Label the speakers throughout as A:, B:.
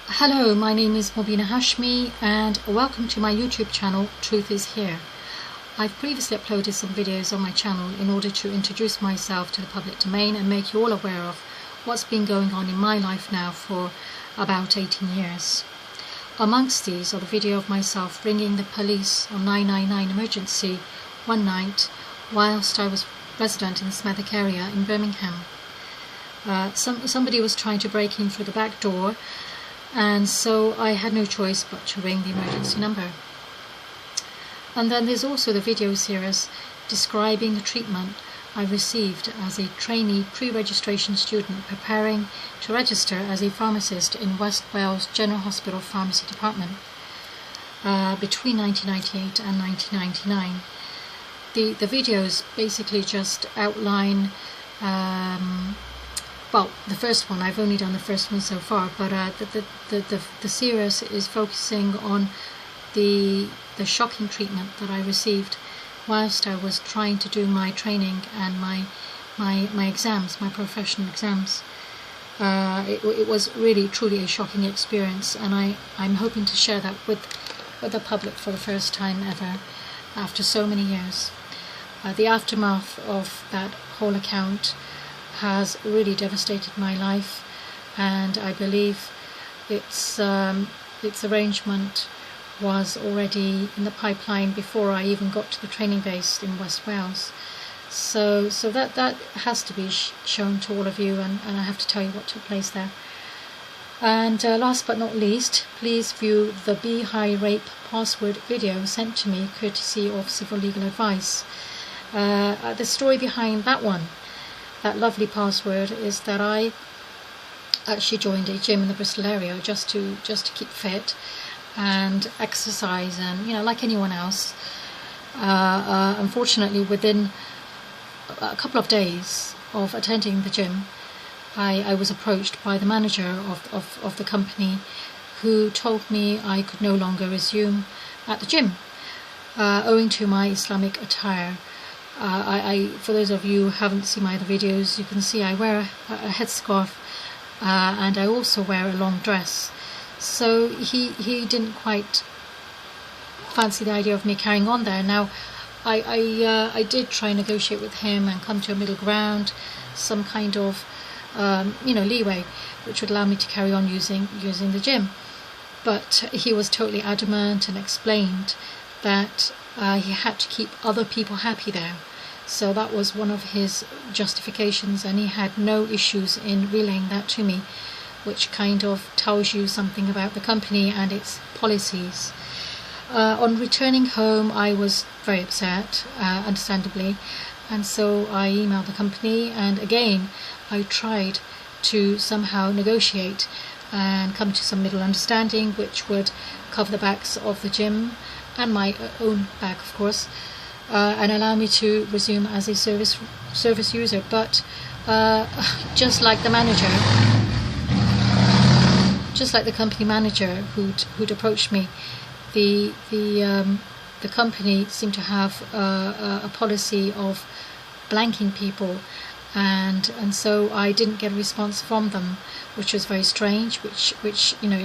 A: Hello, my name is Mubbina Hashmi and welcome to my YouTube channel, Truth is Here. I've previously uploaded some videos on my channel in order to introduce myself to the public domain and make you all aware of what's been going on in my life now for about 18 years. Amongst these are the video of myself ringing the police on 999 emergency one night whilst I was resident in the Smethwick area in Birmingham. Somebody was trying to break in through the back door, and so I had no choice but to ring the emergency number. And then there's also the video series describing the treatment I received as a trainee pre-registration student preparing to register as a pharmacist in West Wales General Hospital Pharmacy Department between 1998 and 1999. The videos basically just outline well, the first one, I've only done the first one so far, but the series is focusing on the shocking treatment that I received whilst I was trying to do my training and my exams, my professional exams. It was really, truly a shocking experience, and I'm hoping to share that with the public for the first time ever after so many years. The aftermath of that whole account has really devastated my life, and I believe its arrangement was already in the pipeline before I even got to the training base in West Wales. So that has to be shown to all of you, and I have to tell you what took place there. And last but not least, please view the Beehive Rape password video sent to me courtesy of Civil Legal Advice. The story behind that one, that lovely password, is that I actually joined a gym in the Bristol area just to keep fit and exercise, and like anyone else. Unfortunately, within a couple of days of attending the gym, I was approached by the manager of the company, who told me I could no longer resume at the gym owing to my Islamic attire. For those of you who haven't seen my other videos, you can see I wear a headscarf and I also wear a long dress. So he didn't quite fancy the idea of me carrying on there. Now, I did try and negotiate with him and come to a middle ground, some kind of leeway, which would allow me to carry on using the gym. But he was totally adamant and explained that he had to keep other people happy there. So that was one of his justifications, and he had no issues in relaying that to me, which kind of tells you something about the company and its policies. On returning home, I was very upset, understandably, and so I emailed the company, and again I tried to somehow negotiate and come to some middle understanding which would cover the backs of the gym and my own back, of course, and allow me to resume as a service user. But just like the company manager who'd approached me, the company seemed to have a policy of blanking people, and so I didn't get a response from them, which was very strange, which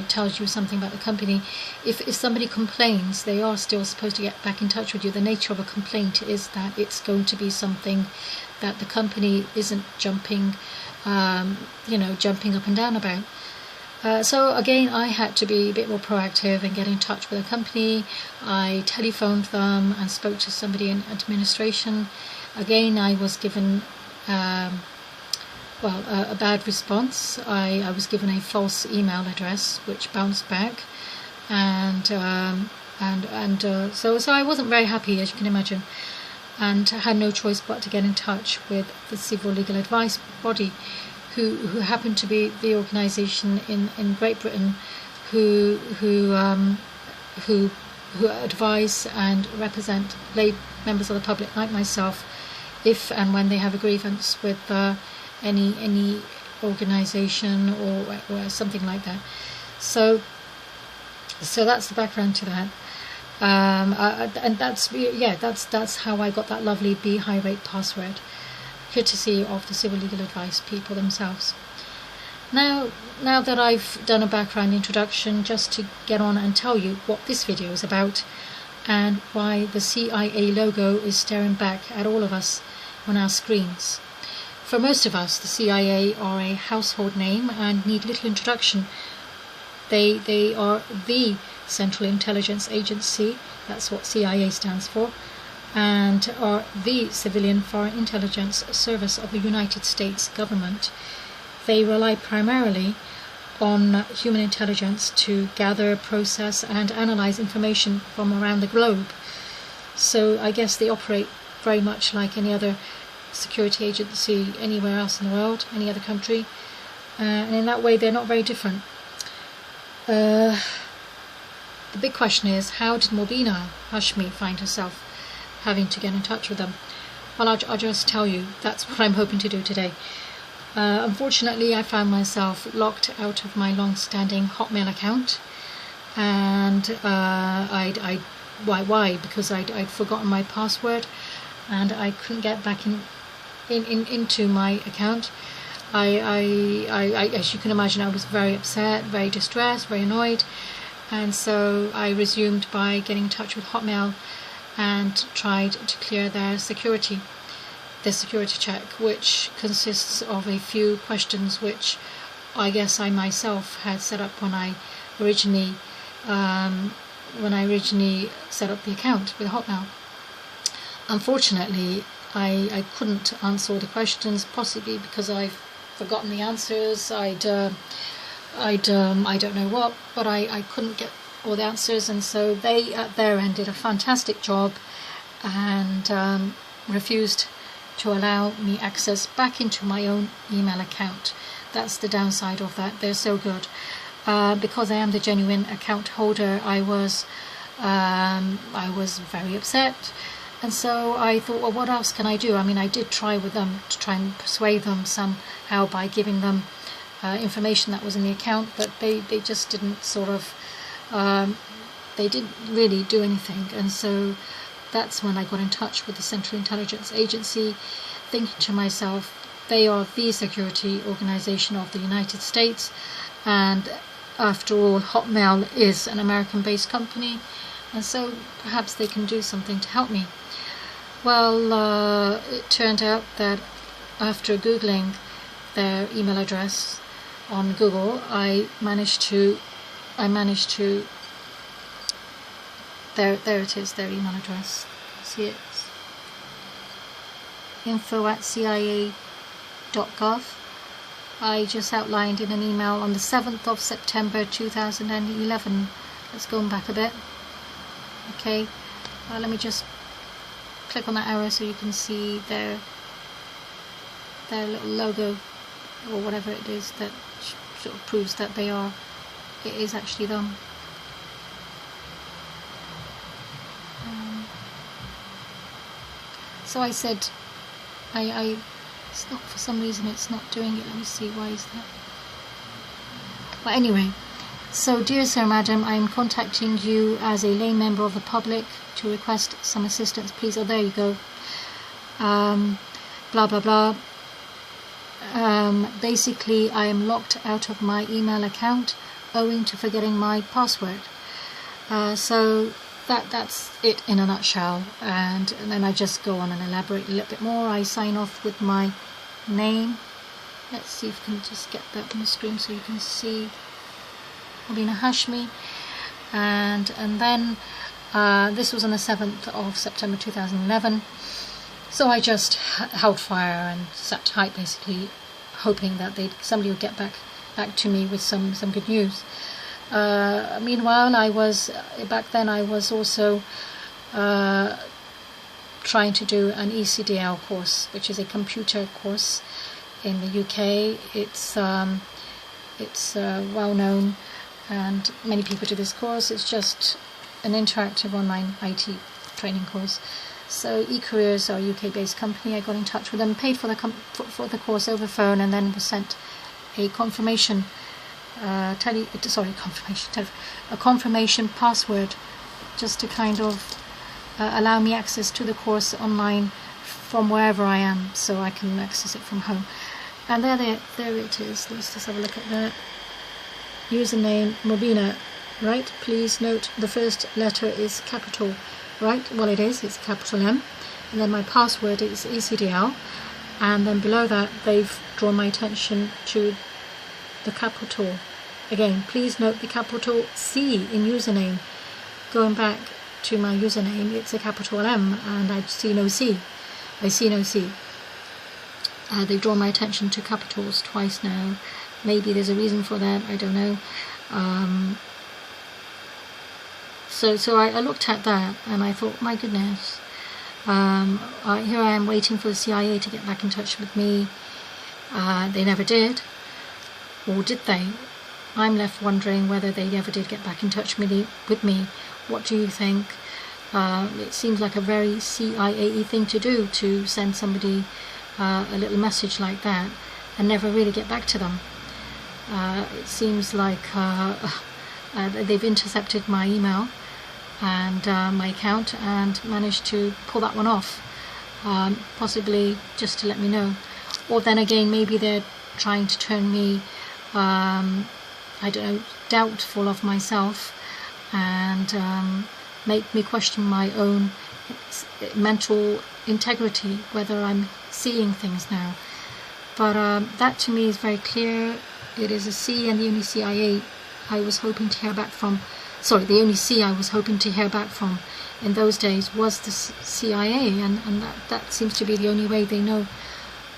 A: tells you something about the company. If somebody complains, they are still supposed to get back in touch with you. The nature of a complaint is that it's going to be something that the company isn't jumping up and down about. So again, I had to be a bit more proactive and get in touch with the company. I telephoned them and spoke to somebody in administration. Again, I was given a bad response. I was given a false email address which bounced back, and so I wasn't very happy, as you can imagine, and had no choice but to get in touch with the Civil Legal Advice body, who happened to be the organisation in Great Britain who advise and represent lay members of the public like myself if and when they have a grievance with any organisation or something like that. So that's the background to that. And that's how I got that lovely Beehive Rape password, courtesy of the Civil Legal Advice people themselves. Now that I've done a background introduction, just to get on and tell you what this video is about and why the CIA logo is staring back at all of us on our screens. For most of us, the CIA are a household name and need little introduction. They are the Central Intelligence Agency, that's what CIA stands for, and are the civilian foreign intelligence service of the United States government. They rely primarily on human intelligence to gather, process and analyze information from around the globe. So I guess they operate very much like any other security agency anywhere else in the world, any other country, and in that way they're not very different. The big question is, how did Mubbina Hashmi find herself having to get in touch with them? Well, I'll just tell you, that's what I'm hoping to do today. Unfortunately, I found myself locked out of my long-standing Hotmail account, and why? Because I'd forgotten my password, and I couldn't get back into my account. As you can imagine, I was very upset, very distressed, very annoyed, and so I resumed by getting in touch with Hotmail and tried to clear their security check, which consists of a few questions which I guess I myself had set up when I originally set up the account with Hotmail. Unfortunately, I couldn't answer all the questions, possibly because I've forgotten the answers. I don't know what, but I couldn't get all the answers, and so they at their end did a fantastic job and refused to allow me access back into my own email account. That's the downside of that. They're so good. Because I am the genuine account holder, I was very upset, and so I thought, well, what else can I do? I mean, I did try with them to try and persuade them somehow by giving them information that was in the account, but they just didn't they didn't really do anything. And so that's when I got in touch with the Central Intelligence Agency, thinking to myself, they are the security organization of the United States, and after all, Hotmail is an American-based company, and so perhaps they can do something to help me. Well, it turned out that after Googling their email address on Google, I managed to there it is, their email address. See it? info@cia.gov. I just outlined in an email on the 7th of September 2011. Let's go back a bit. Okay, let me just click on that arrow so you can see their little logo, or whatever it is that sort of proves that it is actually them. So I said, it's not, for some reason it's not doing it. Let me see, why is that? But anyway, so dear Sir, Madam, I am contacting you as a lay member of the public to request some assistance, please. Oh, there you go. Blah, blah, blah. Basically, I am locked out of my email account owing to forgetting my password. So that's it in a nutshell, and then I just go on and elaborate a little bit more. I sign off with my name. Let's see if we can just get that on the screen so you can see Mubbina Hashmi, and then this was on the 7th of September 2011. So I just held fire and sat tight, basically hoping that somebody would get back to me with some good news. Meanwhile, back then I was also trying to do an ECDL course, which is a computer course in the UK. It's well known, and many people do this course. It's just an interactive online IT training course. So eCareers are a UK-based company. I got in touch with them, paid for the course over phone, and then was sent a confirmation confirmation password, just to kind of allow me access to the course online from wherever I am, so I can access it from home. And there it is. Let's just have a look at that. Username Mubbina, right? Please note the first letter is capital, right? Well, it is. It's capital M. And then my password is ECDL. And then below that, they've drawn my attention to the capital. Again, please note the capital C in username. Going back to my username, it's a capital M, and I see no C. I see no C. They've drawn my attention to capitals twice now. Maybe there's a reason for that, I don't know. So I looked at that and I thought, my goodness, here I am waiting for the CIA to get back in touch with me. They never did. Or did they? I'm left wondering whether they ever did get back in touch with me. What do you think? It seems like a very CIA thing to do, to send somebody a little message like that and never really get back to them. It seems like they've intercepted my email and my account and managed to pull that one off, possibly just to let me know. Or then again, maybe they're trying to turn me, I don't know, doubtful of myself and make me question my own mental integrity, whether I'm seeing things now. But that to me is very clear. It is a C, and the only CIA I was hoping to hear back from, the only C I was hoping to hear back from in those days was the CIA, and that seems to be the only way they know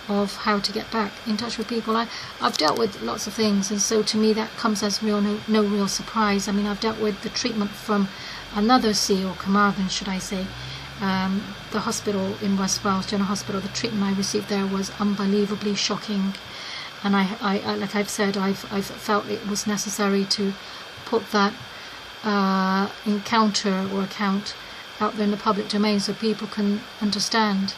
A: of how to get back in touch with people. I've dealt with lots of things, and so to me that comes as no real surprise. I mean, I've dealt with the treatment from another C, or Carmarthen should I say, the hospital in West Wales, General Hospital. The treatment I received there was unbelievably shocking, and I like I've said, I've felt it was necessary to put that encounter or account out there in the public domain so people can understand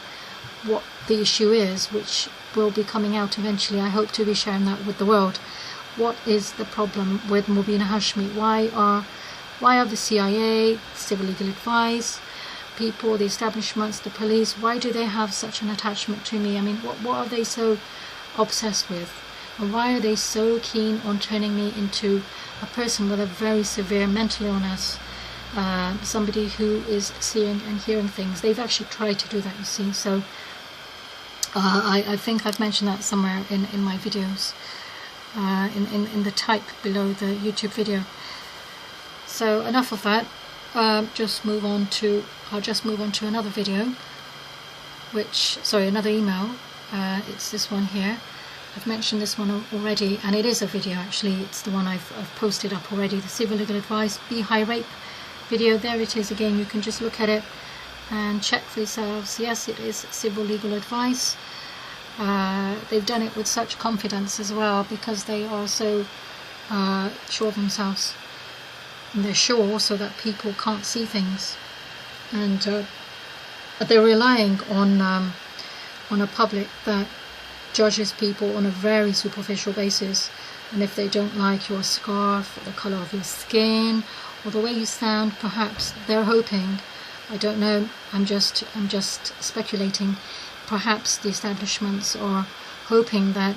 A: what the issue is, which will be coming out eventually. I hope to be sharing that with the world. What is the problem with Mubbina Hashmi? Why are the CIA, civil legal advice, people, the establishments, the police, why do they have such an attachment to me? I mean, what are they so obsessed with? And why are they so keen on turning me into a person with a very severe mental illness, somebody who is seeing and hearing things? They've actually tried to do that, you see. So I think I've mentioned that somewhere in my videos, in the type below the YouTube video. So enough of that. I'll just move on to another video, another email. It's this one here. I've mentioned this one already, and it is a video actually. It's the one I've posted up already, the civil legal advice Beehive rape video. There it is again. You can just look at it and check for yourselves. Yes, it is civil legal advice. They've done it with such confidence as well, because they are so sure of themselves, and they're sure also that people can't see things, and they're relying on a public that judges people on a very superficial basis. And if they don't like your scarf, or the colour of your skin, or the way you sound, perhaps they're hoping, I don't know, I'm just speculating, perhaps the establishments are hoping that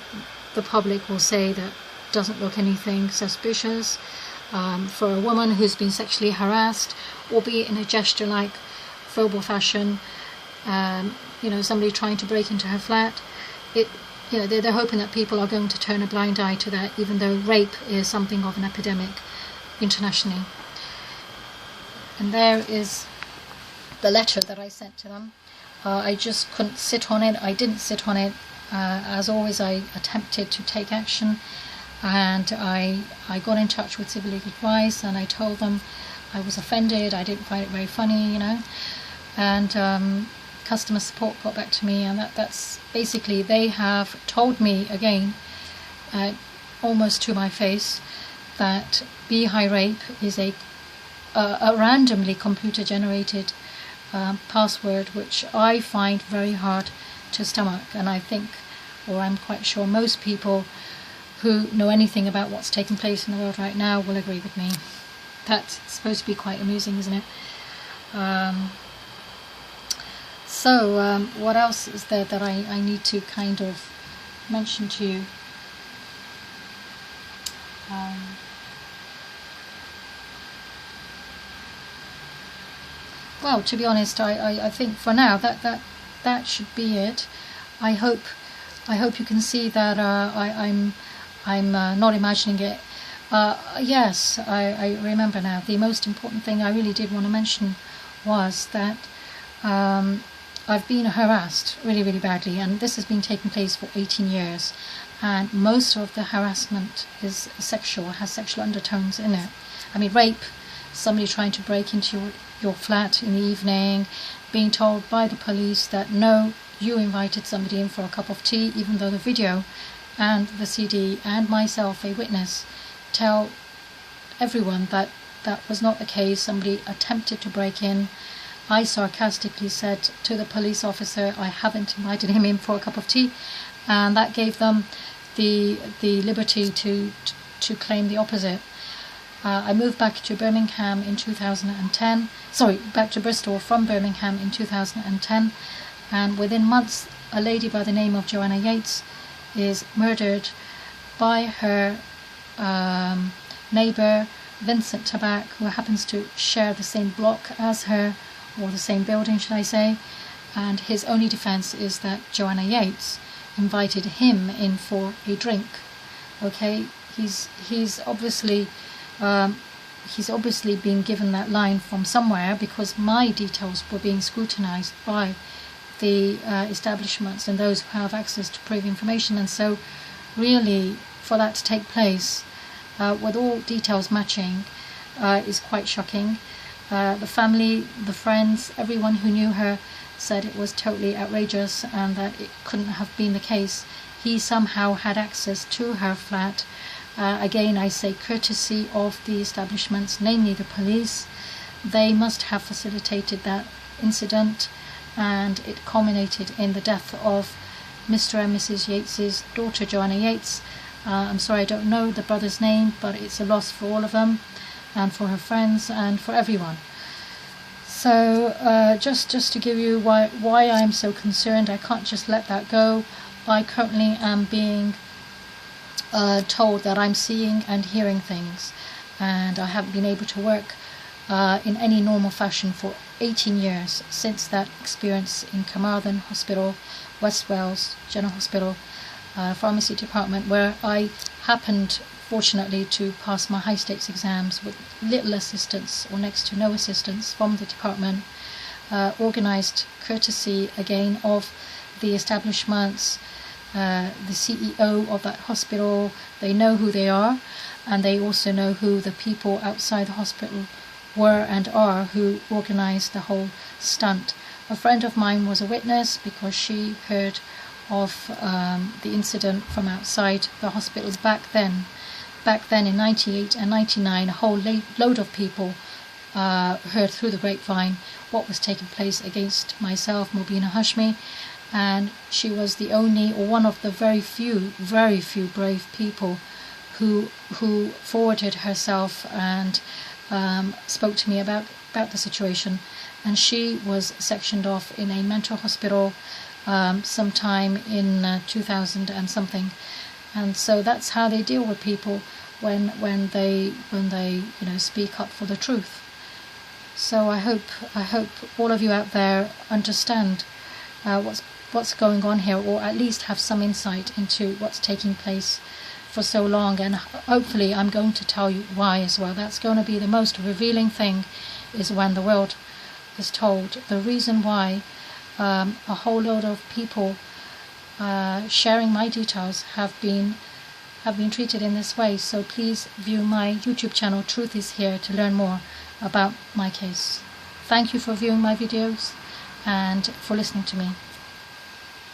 A: the public will say that doesn't look anything suspicious. For a woman who's been sexually harassed, albeit in a gesture-like verbal fashion, somebody trying to break into her flat, they're hoping that people are going to turn a blind eye to that, even though rape is something of an epidemic internationally. And there is the letter that I sent to them. I just couldn't sit on it. I didn't sit on it. As always, I attempted to take action, and I got in touch with civil legal advice, and I told them I was offended. I didn't find it very funny, and customer support got back to me, and that's basically, they have told me again, almost to my face, that Beehive rape is a randomly computer generated password, which I find very hard to stomach. And I think, or I'm quite sure, most people who know anything about what's taking place in the world right now will agree with me. That's supposed to be quite amusing, isn't it? So what else is there that I need to kind of mention to you. Well, to be honest, I think for now that should be it. I hope you can see that I'm not imagining it. Yes, I remember now. The most important thing I really did want to mention was that I've been harassed really, really badly, and this has been taking place for 18 years. And most of the harassment is sexual, has sexual undertones in it. I mean, rape, somebody trying to break into your flat in the evening, being told by the police that no, you invited somebody in for a cup of tea, even though the video and the CD and myself, a witness, tell everyone that that was not the case. Somebody attempted to break in. I sarcastically said to the police officer, I haven't invited him in for a cup of tea, and that gave them the liberty to claim the opposite. I moved back to Birmingham in 2010. Sorry, back to Bristol from Birmingham in 2010, and within months, a lady by the name of Joanna Yeates is murdered by her neighbour Vincent Tabak, who happens to share the same block as her, or the same building, should I say, and his only defence is that Joanna Yeates invited him in for a drink. Okay, he's obviously being given that line from somewhere, because my details were being scrutinised by the establishments and those who have access to privy information, and so really for that to take place with all details matching is quite shocking. The family, the friends, everyone who knew her said it was totally outrageous and that it couldn't have been the case. He somehow had access to her flat. Again, I say courtesy of the establishments, namely the police. They must have facilitated that incident, and it culminated in the death of Mr. and Mrs. Yeates' daughter, Joanna Yeates. I'm sorry, I don't know the brother's name, but it's a loss for all of them, and for her friends, and for everyone. So just to give you why I'm so concerned, I can't just let that go. I currently am being told that I'm seeing and hearing things, and I haven't been able to work in any normal fashion for 18 years since that experience in Carmarthen Hospital, West Wales General Hospital, pharmacy department, where I happened fortunately to pass my high stakes exams with little assistance or next to no assistance from the department, organised courtesy again of the establishments, the CEO of that hospital. They know who they are, and they also know who the people outside the hospital were and are who organised the whole stunt. A friend of mine was a witness because she heard of the incident from outside the hospital back then. Back then in 98 and 99, a whole load of people heard through the grapevine what was taking place against myself, Mubbina Hashmi, and she was the only, or one of the very few brave people who forwarded herself and spoke to me about the situation. And she was sectioned off in a mental hospital sometime in 2000 and something. And so that's how they deal with people when they speak up for the truth. So I hope all of you out there understand what's going on here, or at least have some insight into what's taking place for so long. And hopefully I'm going to tell you why as well. That's going to be the most revealing thing, is when the world is told the reason why a whole load of people sharing my details have been treated in this way. So please view my YouTube channel, Truth is Here, to learn more about my case. Thank you for viewing my videos and for listening to me.